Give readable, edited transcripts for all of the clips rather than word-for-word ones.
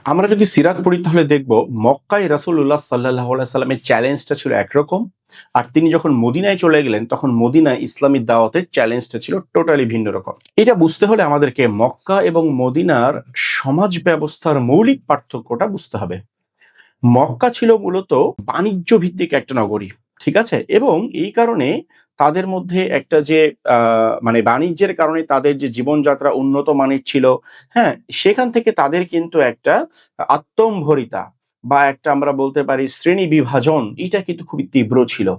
আমরা যদি সিরাত পড়ি তাহলে দেখব মক্কায় রাসূলুল্লাহ সাল্লাল্লাহু আলাইহি সাল্লামের চ্যালেঞ্জটা ছিল একরকম, আর তিনি যখন মদিনায় চলে গেলেন তখন মদিনায় ইসলামী দাওয়াতের চ্যালেঞ্জটা ছিল টোটালি ভিন্ন রকম। এটা বুঝতে হলে আমাদেরকে মক্কা এবং মদিনার সমাজ ব্যবস্থার মৌলিক পার্থক্যটা বুঝতে হবে। মক্কা ছিল মূলত বাণিজ্য ভিত্তিক একটা নগরী, ঠিক আছে? এবং এই কারণে তাদের মধ্যে একটা যে মানে বাণিজ্যের কারণে তাদের যে জীবনযাত্রা উন্নত মানের ছিল, হ্যাঁ? সেখান থেকে তাদের কিন্তু একটা আত্মম্ভরিতা বা একটা আমরা বলতে পারি শ্রেণী বিভাজন, এটা কিন্তু খুবই তীব্র ছিল।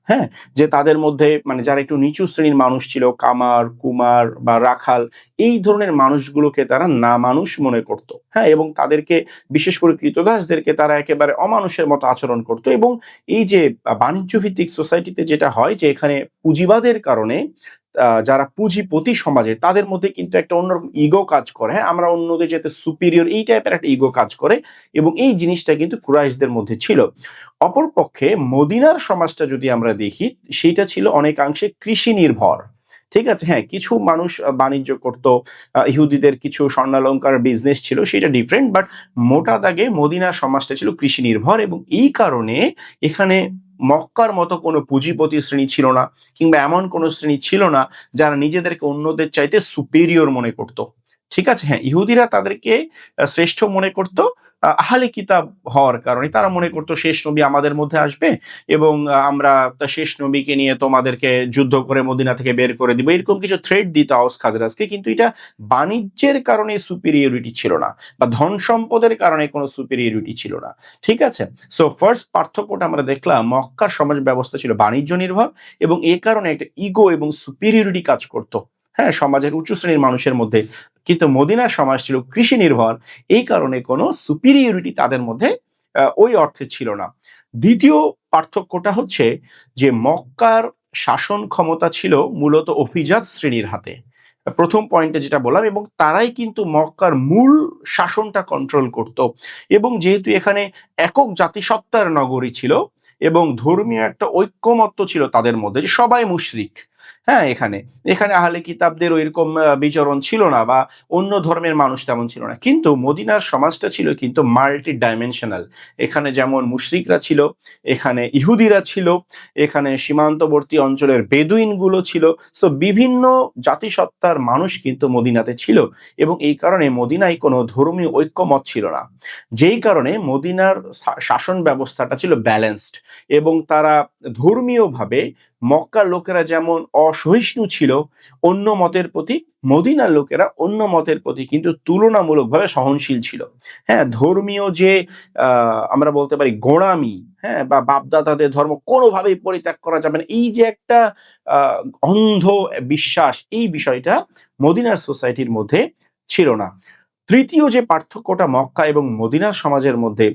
হ্যাঁ? যে তাদের মধ্যে মানে যারা একটু নিচু শ্রেণীর মানুষ ছিল, কামার, কুমার বা রাখাল, এই ধরনের মানুষগুলোকে তারা না-মানুষ মনে করত। হ্যাঁ? এবং তাদেরকে, বিশেষ করে ক্রীতদাসদেরকে তারা একেবারে অমানুষের মতো আচরণ করত। এবং এই যে বাণিজ্য ভিত্তিক সোসাইটিতে যেটা হয় যে এখানে পুঁজিবাদের কারণে যারা পুঁজিপতি সমাজের তাদের মধ্যে কিন্তু একটা অন্যরকম ইগো কাজ করে। হ্যাঁ? আমরা অন্যদের যাতে সুপিরিয়র, এই টাইপের একটা ইগো কাজ করে এবং এই জিনিসটা কিন্তু কুরাইশদের মধ্যে ছিল। অপরপক্ষে মদিনার সমাজটা যদি আমরা দেখি, সেইটা ছিল অনেকাংশে কৃষি নির্ভর। ঠিক আছে? হ্যাঁ, কিছু মানুষ বাণিজ্য করত, ইহুদিদের কিছু স্বর্ণালংকার বিজনেস ছিল, সেটা ডিফারেন্ট। বাট মোটা দাগে মদিনার সমাজটা ছিল কৃষি নির্ভর এবং এই কারণে এখানে মক্কার মতো কোনো পুঁজিপতি শ্রেণী ছিল না, কিংবা এমন কোনো শ্রেণী ছিল না যারা নিজেদেরকে অন্যদের চাইতে সুপেরিয়র মনে করত। ঠিক আছে? হ্যাঁ, ইহুদিরা তাদেরকে শ্রেষ্ঠ মনে করত আহলে কিতাব হওয়ার কারণে। তারা মনে করত শেষ নবী আমাদের মধ্যে আসবে এবং আমরা তা শেষ নবীকে নিয়ে তোমাদেরকে যুদ্ধ করে মদিনা থেকে বের করে দিব, এরকম কিছু থ্রেট দিত আওস খাজরাজকে। কিন্তু এটা বাণিজ্যের কারণে সুপিরিয়রিটি ছিল না, বা ধন সম্পদের কারণে কোনো সুপিরিয়রিটি ছিল না। ঠিক আছে? সো ফার্স্ট পার্থক্যটা আমরা দেখলাম, মক্কার সমাজ ব্যবস্থা ছিল বাণিজ্য নির্ভর এবং এর কারণে একটা ইগো এবং সুপিরিয়রিটি কাজ করত, হ্যাঁ, সমাজের উচ্চ শ্রেণীর মানুষের মধ্যে। কিন্তু মদিনার সমাজ ছিল কৃষি নির্ভর, এই কারণে কোনো সুপিরিয়রিটি তাদের মধ্যে ওই অর্থে ছিল না। দ্বিতীয় পার্থক্যটা হচ্ছে যে মক্কার শাসন ক্ষমতা ছিল মূলত অভিজাত শ্রেণীর হাতে। প্রথম পয়েন্টে যেটা বললাম, এবং তারাই কিন্তু মক্কার মূল শাসনটা কন্ট্রোল করত। এবং যেহেতু এখানে একক জাতিসত্তার নগরী ছিল এবং ধর্মীয় একটা ঐক্যমত্য ছিল তাদের মধ্যে, যে সবাই মুশরিক। হ্যাঁ, এখানে এখানে আহলে কিতাবদের ওইরকম বিচরণ ছিল না, বা অন্য ধর্মের মানুষ তেমন ছিল না। কিন্তু মদিনার সমাজটা ছিল কিন্তু মাল্টি ডাইমেনশনাল। এখানে যেমন মুশরিকরা ছিল, এখানে ইহুদিরা ছিল, এখানে সীমান্তবর্তী অঞ্চলের বেদুইনগুলো ছিল। সো বিভিন্ন জাতিসত্তার মানুষ কিন্তু মদিনাতে ছিল এবং এই কারণে মদিনায় কোনো ধর্মীয় ঐক্যমত ছিল না। যেই কারণে মদিনার শাসন ব্যবস্থাটা ছিল ব্যালেন্সড এবং তারা ধর্মীয়ভাবে মক্কার লোকেরা যেমন অসহিষ্ণু ছিল অন্য মতের প্রতি, মদিনার লোকেরা অন্য মতের প্রতি কিন্তু তুলনামূলকভাবে সহনশীল ছিল। হ্যাঁ, ধর্মীয় যে আমরা বলতে পারি গোঁড়ামি, হ্যাঁ, বা বাপদাদাদের ধর্ম কোনোভাবেই পরিত্যাগ করা যাবে না, এই যে একটা আহ অন্ধ বিশ্বাস, এই বিষয়টা মদিনার সোসাইটির মধ্যে ছিল না। তৃতীয় যে পার্থক্যটা মক্কা এবং মদিনার সমাজের মধ্যে,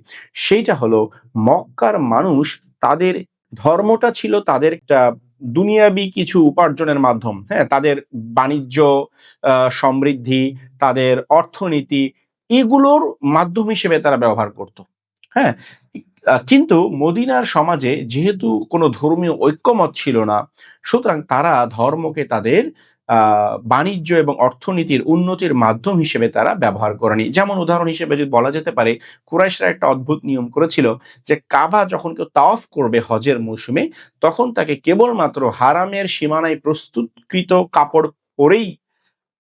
সেইটা হলো মক্কার মানুষ, তাদের ধর্মটা ছিল তাদের একটা দুনিয়াবি কিছু উপার্জনের মাধ্যম। হ্যাঁ, তাদের বাণিজ্য, সমৃদ্ধি, তাদের অর্থনীতি, এগুলোর মাধ্যম হিসেবে তারা ব্যবহার করত। হ্যাঁ, কিন্তু মদিনার সমাজে যেহেতু কোনো ধর্মীয় ঐক্যমত ছিল না, সুতরাং তারা ধর্মকে তাদের বাণিজ্য এবং অর্থনীতির উন্নতির মাধ্যম হিসেবে তারা ব্যবহার করেনি। যেমন উদাহরণ হিসেবে যদি বলা যেতে পারে, কুরাইশরা একটা অদ্ভুত নিয়ম করেছিল যে কাবা যখন কেউ তাওয়াফ করবে হজের মৌসুমে, তখন তাকে কেবলমাত্র হারামের সীমানায় প্রস্তুতকৃত কাপড় পরেই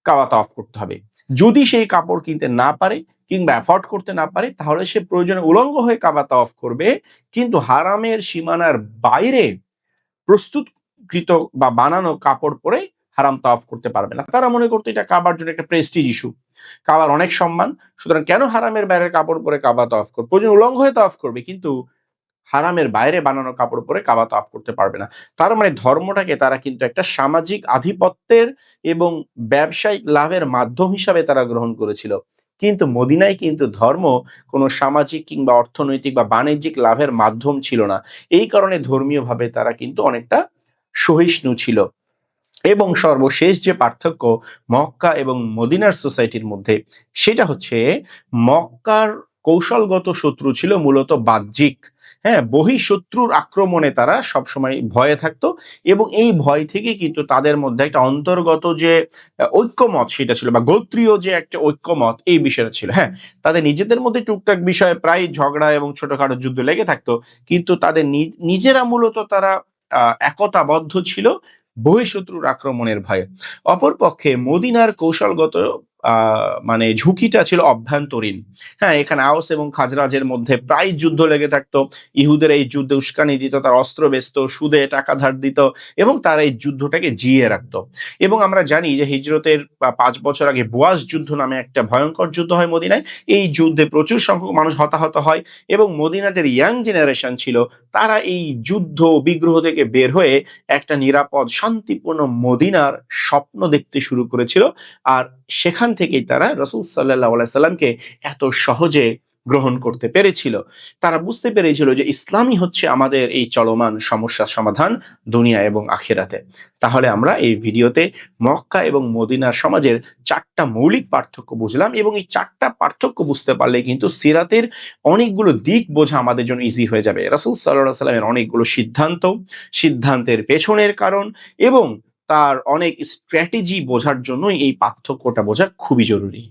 কাবা তাওয়াফ করতে হবে। যদি সেই কাপড় কিনতে না পারে কিংবা অ্যাফোর্ড করতে না পারে, তাহলে সে প্রয়োজনে উলঙ্গ হয়ে কাবা তাওয়াফ করবে, কিন্তু হারামের সীমানার বাইরে প্রস্তুতকৃত বা বানানো কাপড় পরে হারাম তাওয়াফ করতে পারবে না। তারা মনে করতো এটা কাবার জন্য একটা প্রেস্টিজ ইস্যু, কাবার অনেক সম্মান, সুতরাং কেন হারামের বাইরে কাপড় পরে কাবা তাওয়াফ করবে, প্রয়োজন উলঙ্গ হয়ে তাওয়াফ করবে, কিন্তু হারামের বাইরে বানানো কাপড় পরে কাবা তাওয়াফ করতে পারবে না। তার মানে ধর্মটাকে তারা কিন্তু একটা সামাজিক আধিপত্যের এবং ব্যবসায়িক লাভের মাধ্যম হিসাবে তারা গ্রহণ করেছিল। কিন্তু মদিনায় কিন্তু ধর্ম কোনো সামাজিক কিংবা অর্থনৈতিক বা বাণিজ্যিক লাভের মাধ্যম ছিল না। এই কারণে ধর্মীয়ভাবে তারা কিন্তু অনেকটা সহিষ্ণু ছিল। এবং সর্বশেষ যে পার্থক্য মক্কা এবং মদিনার সোসাইটির মধ্যে, সেটা হচ্ছে মক্কার কৌশলগত শত্রু ছিল মূলত বাহ্যিক হ্যাঁ, বহিঃশত্রুর আক্রমণে তারা সবসময় ভয়ে থাকতো এবং এই ভয় থেকে কিন্তু তাদের মধ্যে একটা অন্তর্গত যে ঐক্যমত সেটা ছিল, বা গোত্রীয় যে একটা ঐক্যমত এই বিষয়টা ছিল। হ্যাঁ, তাদের নিজেদের মধ্যে টুকটাক বিষয়ে প্রায় ঝগড়া এবং ছোটখাটো যুদ্ধ লেগে থাকতো, কিন্তু তাদের নিজেরা মূলত তারা একতাবদ্ধ ছিল বহিঃশত্রুর আক্রমণের ভয়ে। অপরপক্ষে মদিনার কৌশলগত মানে ঝুঁকিটা ছিল অভ্যন্তরীণ। হ্যাঁ, এখানে আওস এবং খাজরাজের মধ্যে প্রায় যুদ্ধ লেগে থাকতো। ইহুদের এই যুদ্ধে উস্কানি দিত, তার অস্ত্র বেচত, সুদে টাকা ধার দিত এবং তারা এই যুদ্ধটাকে জিইয়ে রাখতো। এবং আমরা জানি যে হিজরতের ৫ বছর আগে বুয়াস যুদ্ধ নামে একটা ভয়ঙ্কর যুদ্ধ হয় মদিনায়। এই যুদ্ধে প্রচুর সংখ্যক মানুষ হতাহত হয় এবং মদিনাদের ইয়াং জেনারেশন ছিল, তারা এই যুদ্ধ বিগ্রহ থেকে বের হয়ে একটা নিরাপদ শান্তিপূর্ণ মদিনার স্বপ্ন দেখতে শুরু করেছিল। আর সেখান থেকেই তারা রাসূল সাল্লাল্লাহু আলাইহি সাল্লামকে এত সহজে গ্রহণ করতে পেরেছিল। তারা বুঝতে পেরেছিল যে ইসলামই হচ্ছে আমাদের এই চলমান সমস্যার সমাধান দুনিয়া এবং আখিরাতে। তাহলে আমরা এই ভিডিওতে মক্কা এবং মদিনার সমাজের ৪টা মৌলিক পার্থক্য বুঝলাম, এবং এই ৪টা পার্থক্য বুঝতে পারলে কিন্তু সিরাতের অনেকগুলো দিক বোঝা আমাদের জন্য ইজি হয়ে যাবে। রাসূল সাল্লাল্লাহু আলাইহি সাল্লামের অনেকগুলো সিদ্ধান্তের পেছনের কারণ এবং তার অনেক স্ট্র্যাটেজি বোঝার জন্যই এই পার্থক্যটা বোঝা খুবই জরুরি।